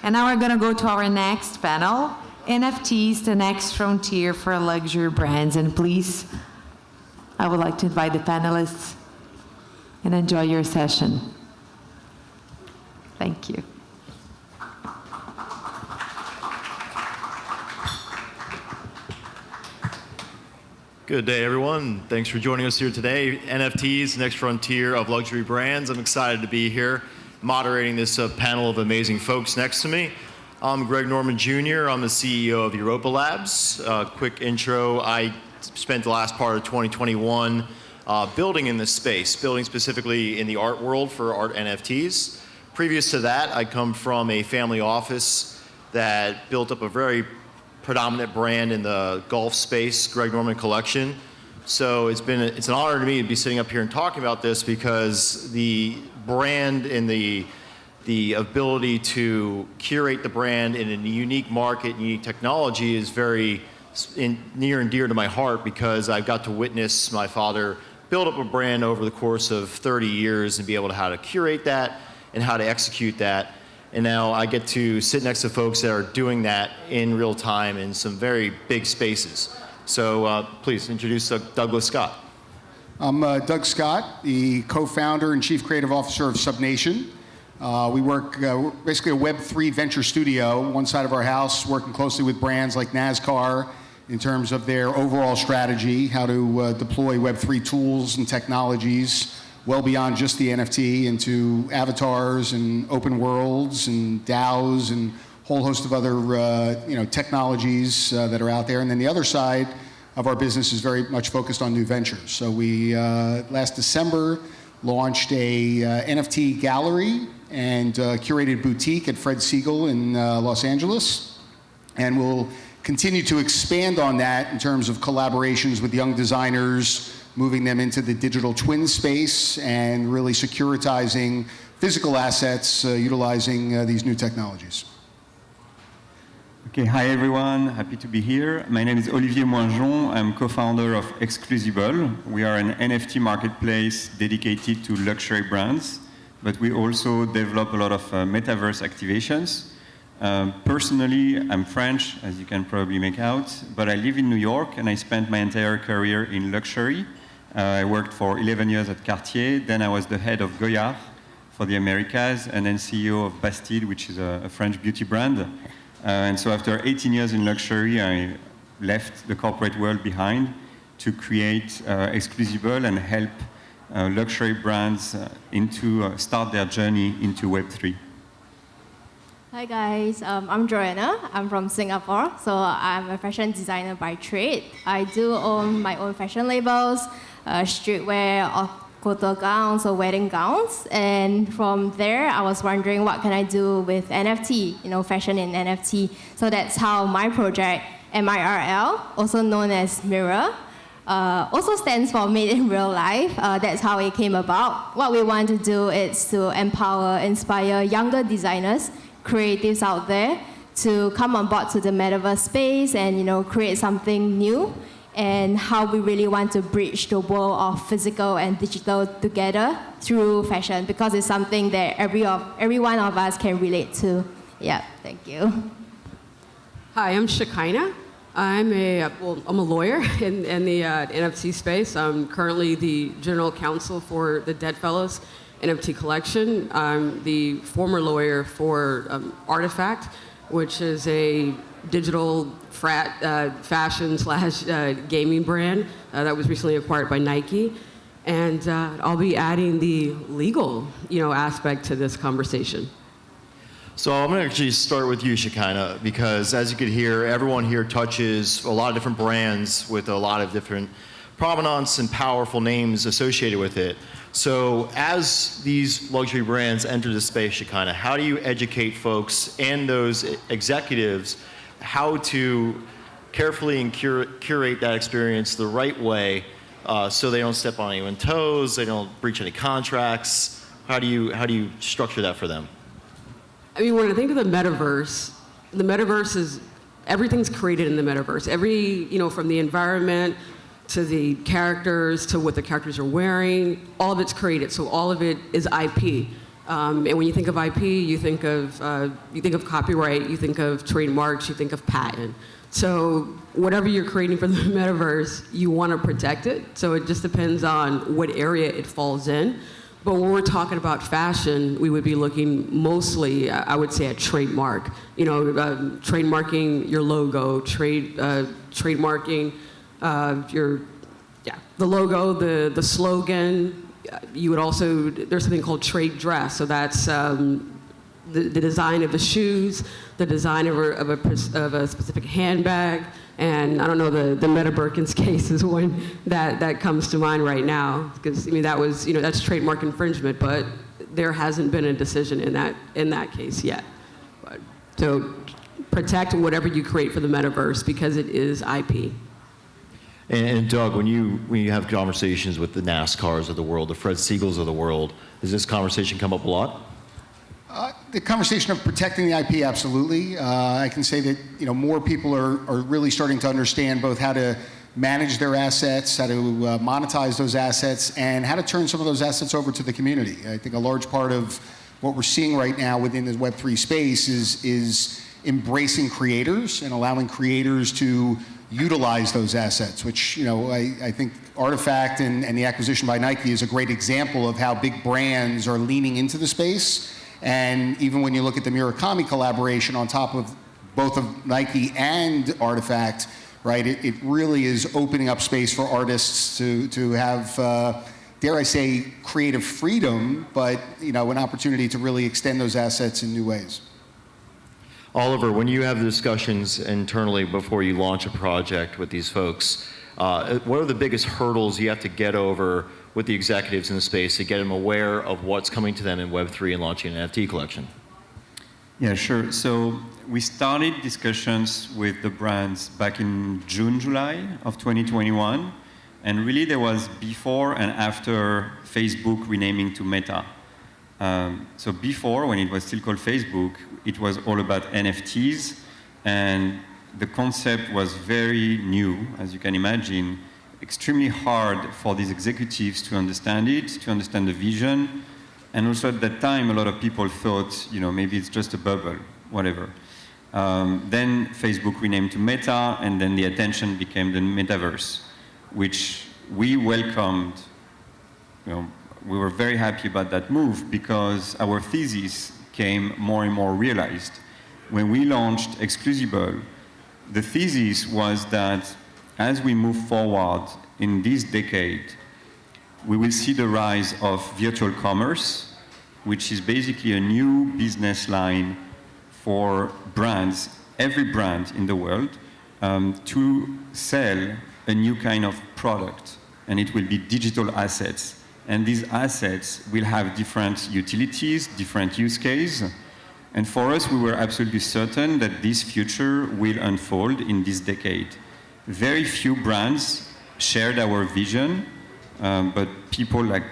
And now we're going to go to our next panel, NFTs, the next frontier for luxury brands. And please, I would like to invite the panelists and enjoy your session. Thank you. Good day, everyone. Thanks for joining us here today. NFTs, next frontier of luxury brands. I'm excited to be here moderating this panel of amazing folks next to me. I'm Greg Norman Jr. I'm the CEO of Europa Labs. Quick intro, I spent the last part of 2021 building in this space, building specifically in the art world for art NFTs. Previous to that, I come from a family office that built up a very predominant brand in the golf space, Greg Norman Collection. So it's an honor to me to be sitting up here and talking about this because the brand and the ability to curate the brand in a unique market, unique technology is very near and dear to my heart because I've got to witness my father build up a brand over the course of 30 years and be able to how to curate that and how to execute that. And now I get to sit next to folks that are doing that in real time in some very big spaces. So please introduce Douglas Scott. I'm Doug Scott, the co-founder and chief creative officer of SubNation. We work basically a Web3 venture studio, one side of our house, working closely with brands like NASCAR in terms of their overall strategy, how to deploy Web3 tools and technologies well beyond just the NFT into avatars and open worlds and DAOs and a whole host of other technologies that are out there. And then the other side of our business is very much focused on new ventures. So we, last December, launched a NFT gallery and curated boutique at Fred Siegel in Los Angeles. And we'll continue to expand on that in terms of collaborations with young designers, moving them into the digital twin space and really securitizing physical assets utilizing these new technologies. Okay, hi everyone, happy to be here. My name is Olivier Moingeon. I'm co-founder of Exclusible. We are an NFT marketplace dedicated to luxury brands, but we also develop a lot of metaverse activations. Personally, I'm French, as you can probably make out, but I live in New York and I spent my entire career in luxury. I worked for 11 years at Cartier, then I was the head of Goya for the Americas, and then CEO of Bastille, which is a French beauty brand. And so after 18 years in luxury, I left the corporate world behind to create Exclusible and help luxury brands start their journey into Web3. Hi guys, I'm Joanna. I'm from Singapore, so I'm a fashion designer by trade. I do own my own fashion labels, streetwear, couture gowns or wedding gowns, and from there I was wondering what can I do with NFT, fashion in NFT. So that's how my project, MIRL, also known as Mirror, also stands for Made in Real Life. That's how it came about. What we want to do is to empower, inspire younger designers, creatives out there to come on board to the metaverse space and create something new, and how we really want to bridge the world of physical and digital together through fashion, because it's something that every one of us can relate to. Yeah, thank you. Hi, I'm Shekinah. I'm a lawyer in the NFT space. I'm currently the general counsel for the Dead Fellows NFT Collection. I'm the former lawyer for Artifact, which is a digital fashion / gaming brand that was recently acquired by Nike. And I'll be adding the legal aspect to this conversation. So I'm going to actually start with you, Shekinah, because as you could hear, everyone here touches a lot of different brands with a lot of different provenance and powerful names associated with it. So as these luxury brands enter the space, Shekinah, how do you educate folks and those executives how to carefully and curate that experience the right way so they don't step on anyone's toes, they don't breach any contracts? How do you structure that for them? I mean, when I think of the metaverse is, everything's created in the metaverse. From the environment to the characters, to what the characters are wearing, all of it's created, so all of it is IP. And when you think of IP, you think of copyright, you think of trademarks, you think of patent. So whatever you're creating for the metaverse, you want to protect it. So it just depends on what area it falls in. But when we're talking about fashion, we would be looking mostly, I would say, at trademark. You know, trademarking your logo, trademarking the logo, the slogan. You would also, there's something called trade dress. So that's the design of the shoes, the design of a specific handbag. And I don't know, the Meta Birkin's case is one that comes to mind right now, because I mean that's trademark infringement, but there hasn't been a decision in that case yet. But, so protect whatever you create for the metaverse because it is IP. And Doug, when you have conversations with the NASCARs of the world, the Fred Siegels of the world, does this conversation come up a lot? The conversation of protecting the IP, absolutely. I can say that more people are really starting to understand both how to manage their assets, how to monetize those assets, and how to turn some of those assets over to the community. I think a large part of what we're seeing right now within the Web3 space is embracing creators and allowing creators to utilize those assets, which I think Artifact and the acquisition by Nike is a great example of how big brands are leaning into the space. And even when you look at the Murakami collaboration on top of both of Nike and Artifact, right, it really is opening up space for artists to have, dare I say, creative freedom, but an opportunity to really extend those assets in new ways. Oliver, when you have discussions internally before you launch a project with these folks, what are the biggest hurdles you have to get over with the executives in the space to get them aware of what's coming to them in Web3 and launching an NFT collection? Yeah, sure. So we started discussions with the brands back in June, July of 2021. And really there was before and after Facebook renaming to Meta. So before, when it was still called Facebook, it was all about NFTs. And the concept was very new, as you can imagine. Extremely hard for these executives to understand it, to understand the vision. And also at that time, a lot of people thought, maybe it's just a bubble, whatever. Then Facebook renamed to Meta, and then the attention became the metaverse, which we welcomed. We were very happy about that move because our thesis came more and more realized. When we launched Exclusible, the thesis was that as we move forward in this decade, we will see the rise of virtual commerce, which is basically a new business line for brands, every brand in the world, to sell a new kind of product. And it will be digital assets. And these assets will have different utilities, different use cases. And for us, we were absolutely certain that this future will unfold in this decade. Very few brands shared our vision, but people like,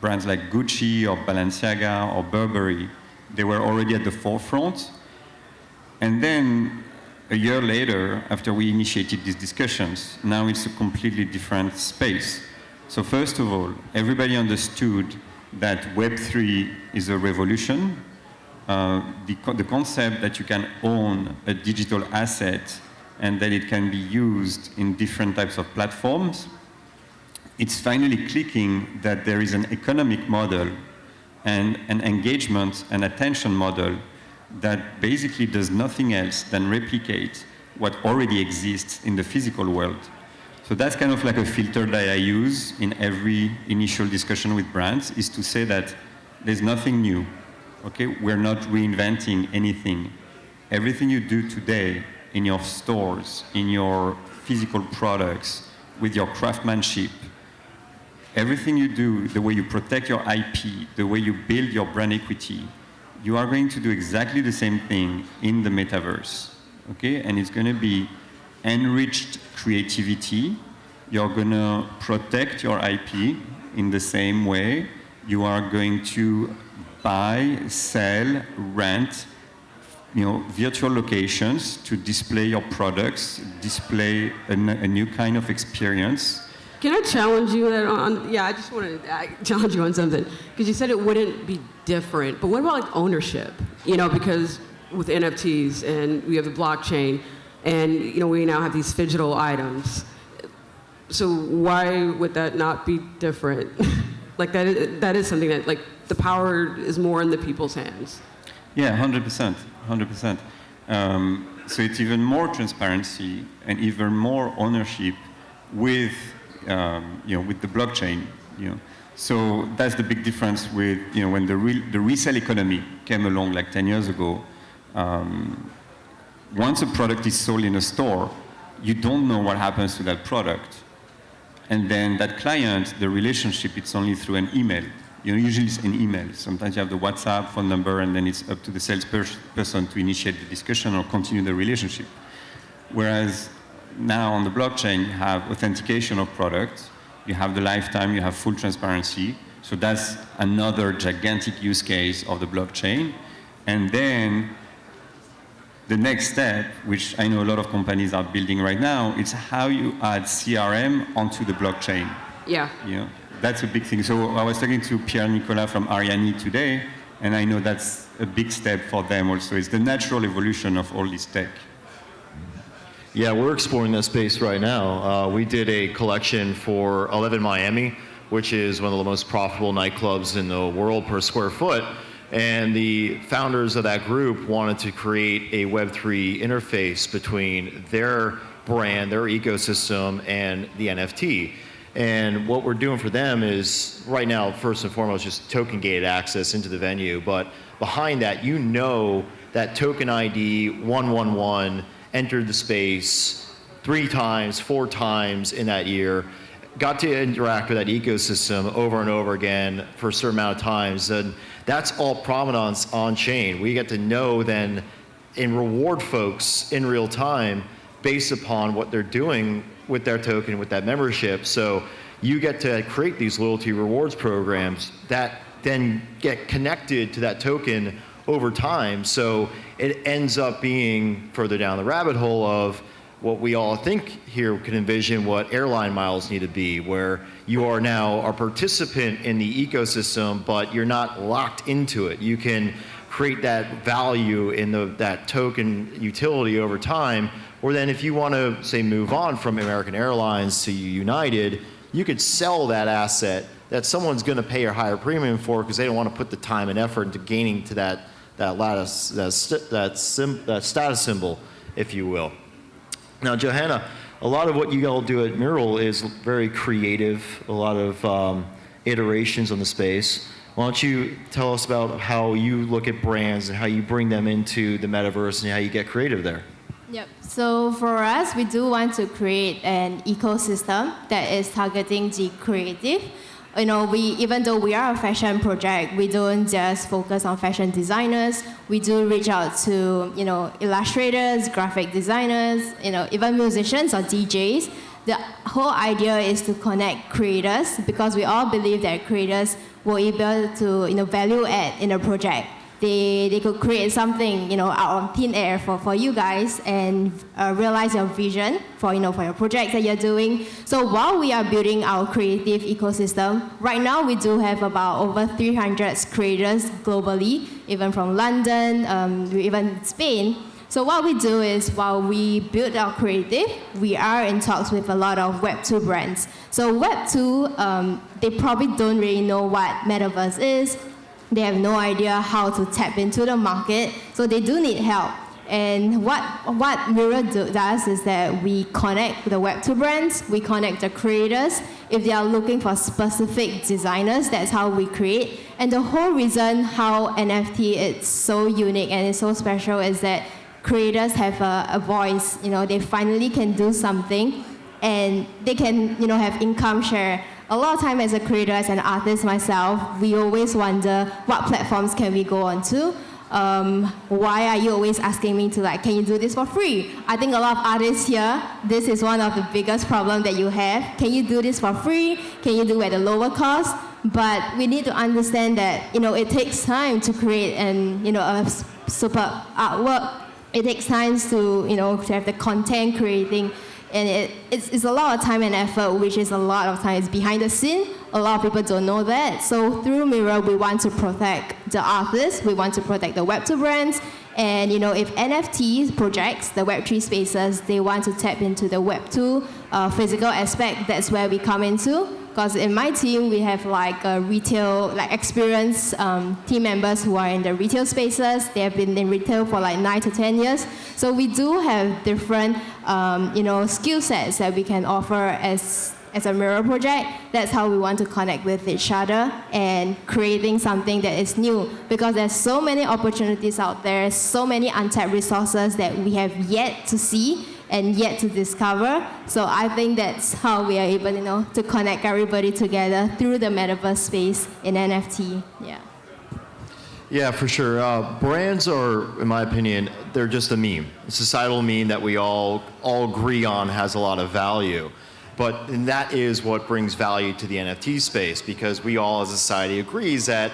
brands like Gucci or Balenciaga or Burberry, they were already at the forefront. And then a year later, after we initiated these discussions, now it's a completely different space. So first of all, everybody understood that Web3 is a revolution. The concept that you can own a digital asset and that it can be used in different types of platforms, it's finally clicking that there is an economic model and an engagement and attention model that basically does nothing else than replicate what already exists in the physical world. So that's kind of like a filter that I use in every initial discussion with brands, is to say that there's nothing new. Okay, we're not reinventing anything. Everything you do today in your stores, in your physical products, with your craftsmanship, everything you do, the way you protect your IP, the way you build your brand equity, you are going to do exactly the same thing in the metaverse. Okay, and it's going to be enriched creativity. You're going to protect your IP in the same way. You are going to buy, sell, rent, virtual locations to display your products, display a new kind of experience. Can I challenge you on? Yeah, I just want to challenge you on something because you said it wouldn't be different. But what about like ownership? You know, because with NFTs and we have the blockchain, and you know we now have these digital items. So why would that not be different? Like that is something that like the power is more in the people's hands. Yeah, 100%, 100%. So it's even more transparency and even more ownership with, with the blockchain. So that's the big difference with, when the resale economy came along like 10 years ago. Once a product is sold in a store, you don't know what happens to that product. And then that client, the relationship, it's only through an email. Usually it's an email. Sometimes you have the WhatsApp phone number, and then it's up to the salesperson to initiate the discussion or continue the relationship. Whereas now on the blockchain, you have authentication of products, you have the lifetime, you have full transparency. So that's another gigantic use case of the blockchain. And then the next step, which I know a lot of companies are building right now, is how you add CRM onto the blockchain. Yeah. That's a big thing. So I was talking to Pierre Nicolas from Ariane today, and I know that's a big step for them also. It's the natural evolution of all this tech. Yeah, we're exploring that space right now. We did a collection for 11 Miami, which is one of the most profitable nightclubs in the world per square foot. And the founders of that group wanted to create a Web3 interface between their brand, their ecosystem, and the NFT. And what we're doing for them is, right now, first and foremost, just token-gated access into the venue. But behind that, that token ID 111 entered the space 3 times, 4 times in that year, got to interact with that ecosystem over and over again for a certain amount of times. And that's all provenance on-chain. We get to know then and reward folks in real time based upon what they're doing with their token, with that membership. So you get to create these loyalty rewards programs that then get connected to that token over time. So it ends up being further down the rabbit hole of what we all think here can envision what airline miles need to be, where you are now a participant in the ecosystem, but you're not locked into it. You can create that value in that token utility over time, or then if you want to, say, move on from American Airlines to United, you could sell that asset that someone's going to pay a higher premium for because they don't want to put the time and effort into gaining to that status symbol, if you will. Now, Joanna, a lot of what you all do at Mural is very creative, a lot of iterations on the space. Why don't you tell us about how you look at brands and how you bring them into the metaverse and how you get creative there? Yep. So for us, we do want to create an ecosystem that is targeting the creative. Even though we are a fashion project, we don't just focus on fashion designers. We do reach out to, illustrators, graphic designers, even musicians or DJs. The whole idea is to connect creators because we all believe that creators will be able to, value add in a project. They could create something, out of thin air for you guys and realize your vision for your projects that you're doing. So while we are building our creative ecosystem, right now we do have about over 300 creators globally, even from London, even Spain. So what we do is while we build our creative, we are in talks with a lot of Web2 brands. So Web2, they probably don't really know what metaverse is. They have no idea how to tap into the market, so they do need help. And what Mural does is that we connect the Web2 brands, we connect the creators. If they are looking for specific designers, that's how we create. And the whole reason how NFT is so unique and it's so special is that creators have a voice. They finally can do something, and they can have income share. A lot of time as a creator, as an artist myself, we always wonder what platforms can we go on to. Why are you always asking me to can you do this for free? I think a lot of artists here, this is one of the biggest problems that you have. Can you do this for free? Can you do it at a lower cost? But we need to understand that it takes time to create a super artwork. It takes time to to have the content creating. And it's a lot of time and effort, which is a lot of times behind the scene. A lot of people don't know that. So through Mirror, we want to protect the artists, we want to protect the Web2 brands, and if NFT projects, the Web3 spaces, they want to tap into the Web2 physical aspect, that's where we come into. Because in my team, we have retail, experienced team members who are in the retail spaces. They have been in retail for 9 to 10 years. So we do have different, skill sets that we can offer as a Mirror project. That's how we want to connect with each other and creating something that is new. Because there's so many opportunities out there, so many untapped resources that we have yet to see and yet to discover. So I think that's how we are able, to connect everybody together through the metaverse space in NFT. Yeah. Yeah, for sure. Brands are, in my opinion, they're just a meme, a societal meme that we all agree on has a lot of value. And that is what brings value to the NFT space, because we all as a society agrees that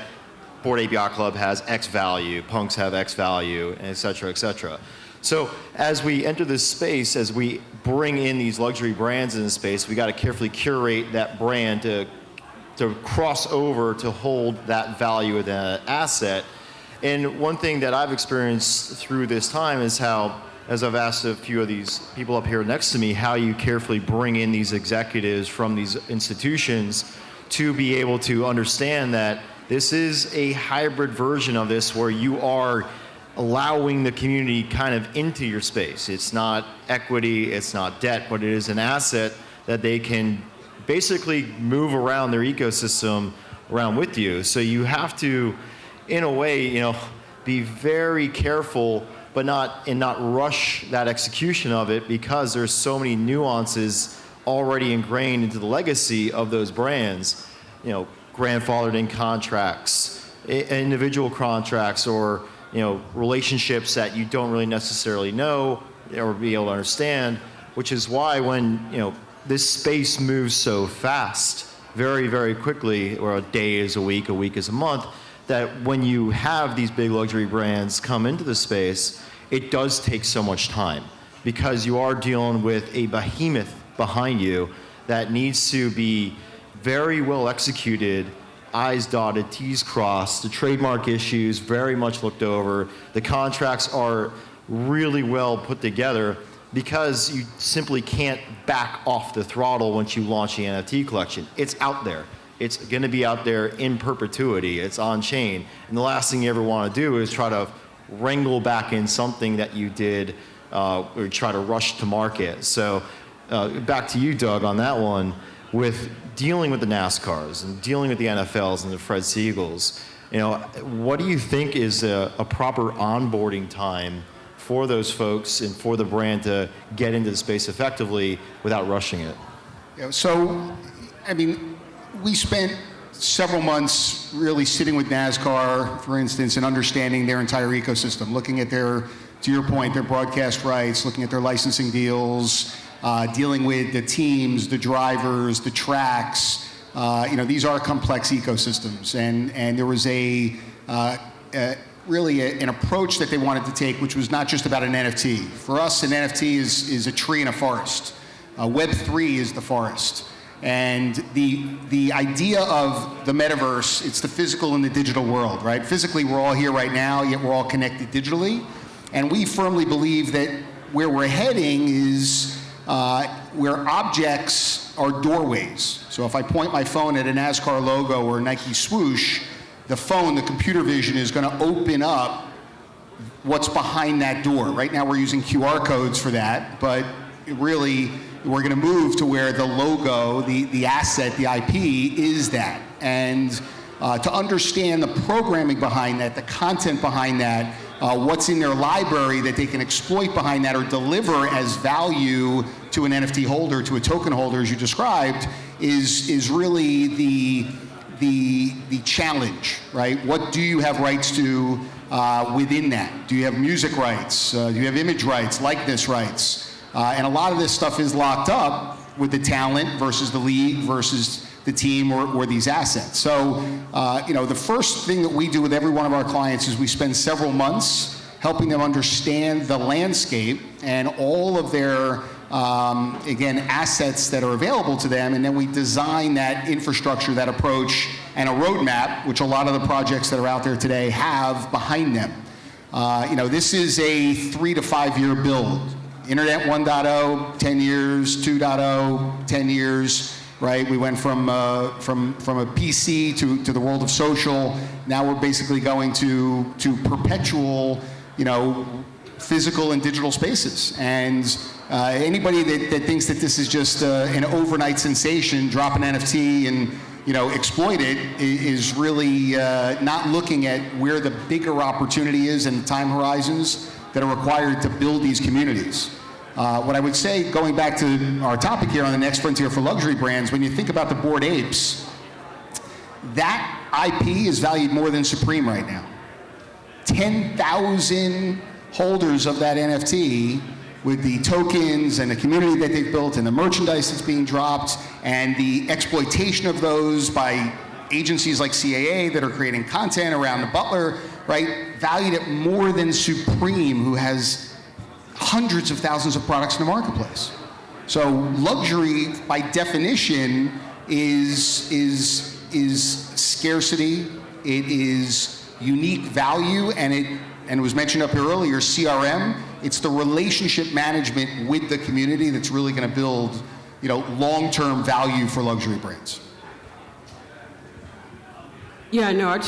Bored Ape Yacht Club has X value, punks have X value, and et cetera, et cetera. So as we enter this space, as we bring in these luxury brands in the space, we got to carefully curate that brand to cross over to hold that value of that asset. And one thing that I've experienced through this time is how, as I've asked a few of these people up here next to me, how you carefully bring in these executives from these institutions to be able to understand that this is a hybrid version of this where you are allowing the community kind of into your space. It's not equity, it's not debt, but it is an asset that they can basically move around their ecosystem around with you. So you have to, in a way, be very careful, but not rush that execution of it, because there's so many nuances already ingrained into the legacy of those brands. Grandfathered in contracts, individual contracts, or relationships that you don't really necessarily know or be able to understand, which is why when, this space moves so fast, very, very quickly, or a day is a week is a month, that when you have these big luxury brands come into the space, it does take so much time, because you are dealing with a behemoth behind you that needs to be very well executed, I's dotted, T's crossed, the trademark issues very much looked over, the contracts are really well put together, because you simply can't back off the throttle once you launch the NFT collection. It's out there. It's going to be out there in perpetuity. It's on chain. And the last thing you ever want to do is try to wrangle back in something that you did or try to rush to market. So back to you, Doug, on that one. With dealing with the NASCARs and dealing with the NFLs and the Fred Siegels, what do you think is a proper onboarding time for those folks and for the brand to get into the space effectively without rushing it? We spent several months really sitting with NASCAR, for instance, and understanding their entire ecosystem, looking at to your point, their broadcast rights, looking at their licensing deals, dealing with the teams, the drivers, the tracks. These are complex ecosystems, and there was really an approach that they wanted to take, which was not just about an NFT. For us, an NFT is a tree in a forest. Web3 is the forest. And the idea of the metaverse, it's the physical and the digital world, right? Physically, we're all here right now, yet we're all connected digitally. And we firmly believe that where we're heading is where objects are doorways. So if I point my phone at a NASCAR logo or a Nike swoosh, the phone, the computer vision is going to open up what's behind that door. Right now we're using QR codes for that, but really we're going to move to where the logo, the asset, the IP is that. And to understand the programming behind that, the content behind that, what's in their library that they can exploit behind that or deliver as value to an NFT holder, to a token holder, as you described, is really the challenge, right? What do you have rights to within that? Do you have music rights? Do you have image rights, likeness rights? And a lot of this stuff is locked up with the talent versus the league versus the team or these assets. So, the first thing that we do with every one of our clients is we spend several months helping them understand the landscape and all of their again, assets that are available to them, and then we design that infrastructure, that approach, and a roadmap, which a lot of the projects that are out there today have behind them. This is a 3 to 5 year build. Internet 1.0, 10 years, 2.0, 10 years, right? We went from a PC to the world of social. Now we're basically going to perpetual, physical and digital spaces. And anybody that thinks that this is just an overnight sensation, drop an NFT and exploit it, is really not looking at where the bigger opportunity is and the time horizons that are required to build these communities. What I would say, going back to our topic here on the next frontier for luxury brands, when you think about the Bored Apes, that IP is valued more than Supreme right now. 10,000 holders of that NFT with the tokens and the community that they've built and the merchandise that's being dropped and the exploitation of those by agencies like CAA that are creating content around the butler, right? Valued at more than Supreme, who has hundreds of thousands of products in the marketplace. So luxury, by definition, is scarcity. It is unique value, and it was mentioned up here earlier, CRM. It's the relationship management with the community that's really going to build, long-term value for luxury brands. Yeah, no, I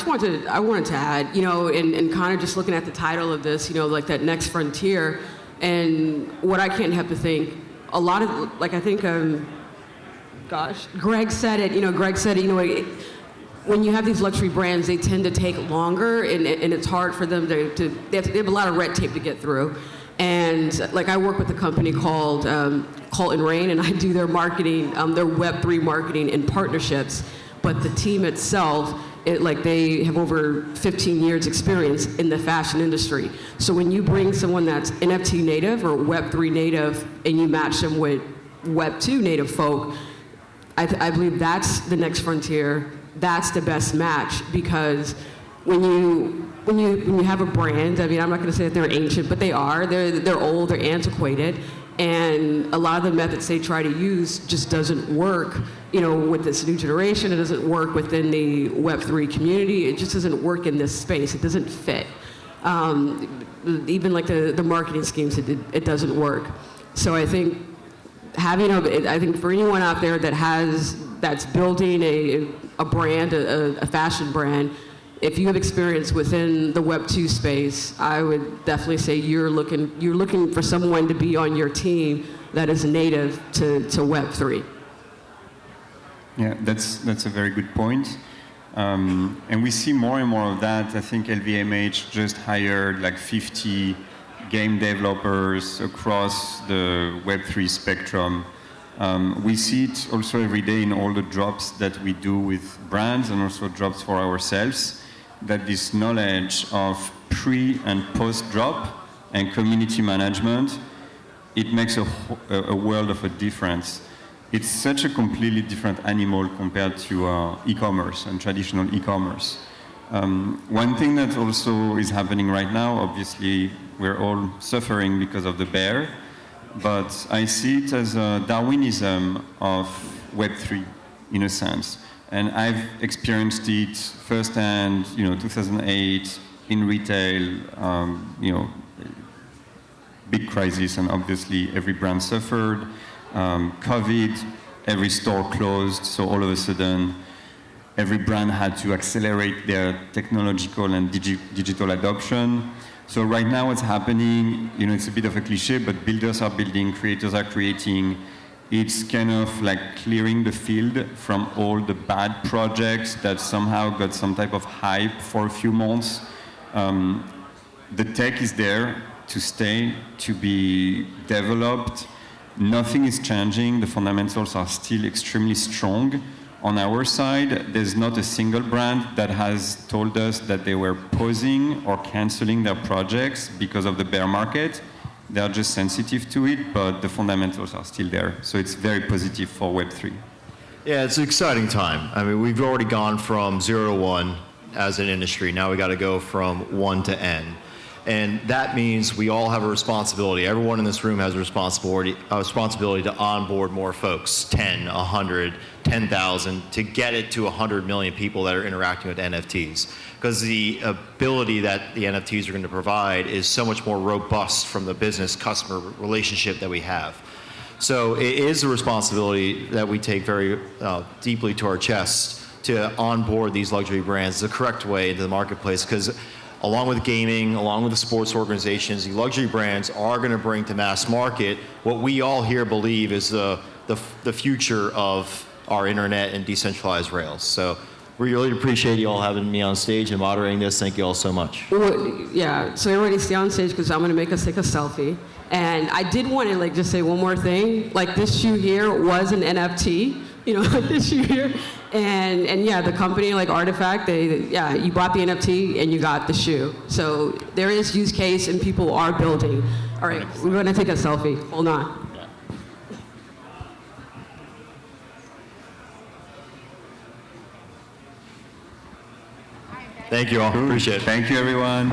wanted to add, and kind of just looking at the title of this, like that next frontier, and what I can't help to think, a lot of, like I think, Greg said it, when you have these luxury brands, they tend to take longer, and it's hard for them they have a lot of red tape to get through. And like I work with a company called Cult & Rain, and I do their marketing, their Web3 marketing and partnerships, but the team itself, they have over 15 years experience in the fashion industry. So when you bring someone that's NFT native or Web3 native and you match them with Web2 native folk, I believe that's the next frontier. That's the best match, because when you have a brand, I mean, I'm not going to say that they're ancient, but they are. They're old, they're antiquated, and a lot of the methods they try to use just doesn't work. With this new generation, it doesn't work within the Web3 community. It just doesn't work in this space. It doesn't fit. Even like the marketing schemes, it doesn't work. So I think I think for anyone out there that's building a brand, a fashion brand, if you have experience within the Web2 space, I would definitely say you're looking for someone to be on your team that is native to Web3. Yeah, that's a very good point. And we see more and more of that. I think LVMH just hired like 50 game developers across the Web3 spectrum. We see it also every day in all the drops that we do with brands and also drops for ourselves, that this knowledge of pre and post drop and community management, it makes a world of a difference. It's such a completely different animal compared to e-commerce and traditional e-commerce. One thing that also is happening right now, obviously, we're all suffering because of the bear, but I see it as a Darwinism of Web3, in a sense. And I've experienced it firsthand, 2008, in retail, big crisis, and obviously every brand suffered. COVID, every store closed, so all of a sudden, every brand had to accelerate their technological and digital adoption. So right now what's happening, it's a bit of a cliche, but builders are building, creators are creating. It's kind of like clearing the field from all the bad projects that somehow got some type of hype for a few months. The tech is there to stay, to be developed. Nothing is changing. The fundamentals are still extremely strong. On our side, there's not a single brand that has told us that they were pausing or canceling their projects because of the bear market. They're just sensitive to it, but the fundamentals are still there. So it's very positive for Web3. Yeah, it's an exciting time. I mean, we've already gone from 0 to 1 as an industry. Now we got to go from 1 to N. And that means we all have a responsibility. Everyone in this room has a responsibility to onboard more folks, 10, 100, 10,000, to get it to 100 million people that are interacting with NFTs. Because the ability that the NFTs are going to provide is so much more robust from the business-customer relationship that we have. So it is a responsibility that we take very deeply to our chest to onboard these luxury brands the correct way into the marketplace, because along with gaming, along with the sports organizations, the luxury brands are going to bring to mass market what we all here believe is the future of our internet and decentralized rails. So we really appreciate you all having me on stage and moderating this. Thank you all so much. Well, yeah, so everybody stay on stage because I'm going to make us take a selfie. And I did want to just say one more thing. Like, this shoe here was an NFT, like this shoe here. And yeah, the company like Artifact, you bought the NFT and you got the shoe. So there is use case and people are building. All right, we're going to take a selfie. Hold on. Thank you all. Appreciate it. Thank you, everyone.